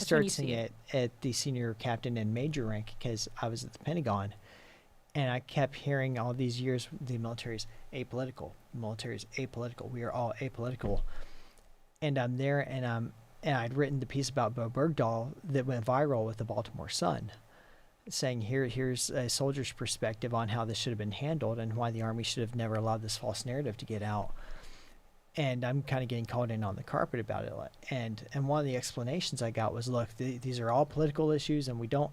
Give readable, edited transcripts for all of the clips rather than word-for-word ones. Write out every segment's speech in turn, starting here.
started seeing it at the senior captain and major rank because I was at the Pentagon. And I kept hearing all these years, the military's apolitical. The military's apolitical. We are all apolitical. And I'm there, and I'd written the piece about Bo Bergdahl that went viral with the Baltimore Sun, saying here's a soldier's perspective on how this should have been handled and why the Army should have never allowed this false narrative to get out. And I'm kind of getting called in on the carpet about it. And one of the explanations I got was, look, these are all political issues, and we don't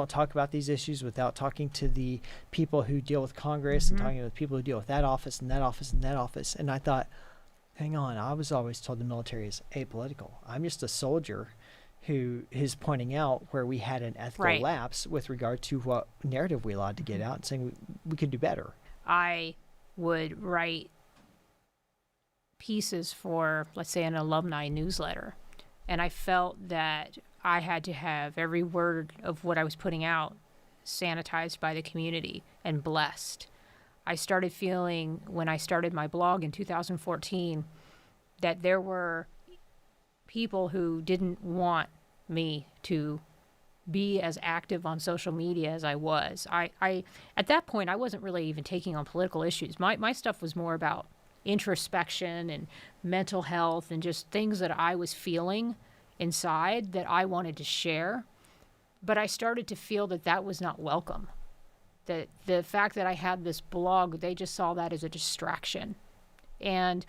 talk about these issues without talking to the people who deal with Congress and talking to the people who deal with that office and that office and that office. And I thought, hang on, I was always told the military is apolitical. I'm just a soldier who is pointing out where we had an ethical lapse with regard to what narrative we allowed to get out and saying we could do better. I would write pieces for, let's say, an alumni newsletter, and I felt that I had to have every word of what I was putting out sanitized by the community and blessed. I started feeling, when I started my blog in 2014, that there were people who didn't want me to be as active on social media as I was. I at that point, I wasn't really even taking on political issues. My stuff was more about introspection and mental health and just things that I was feeling inside that I wanted to share. But I started to feel that that was not welcome. That the fact that I had this blog, they just saw that as a distraction. And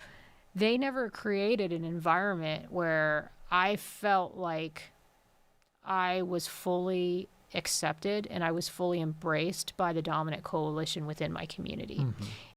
they never created an environment where I felt like I was fully accepted and I was fully embraced by the dominant coalition within my community.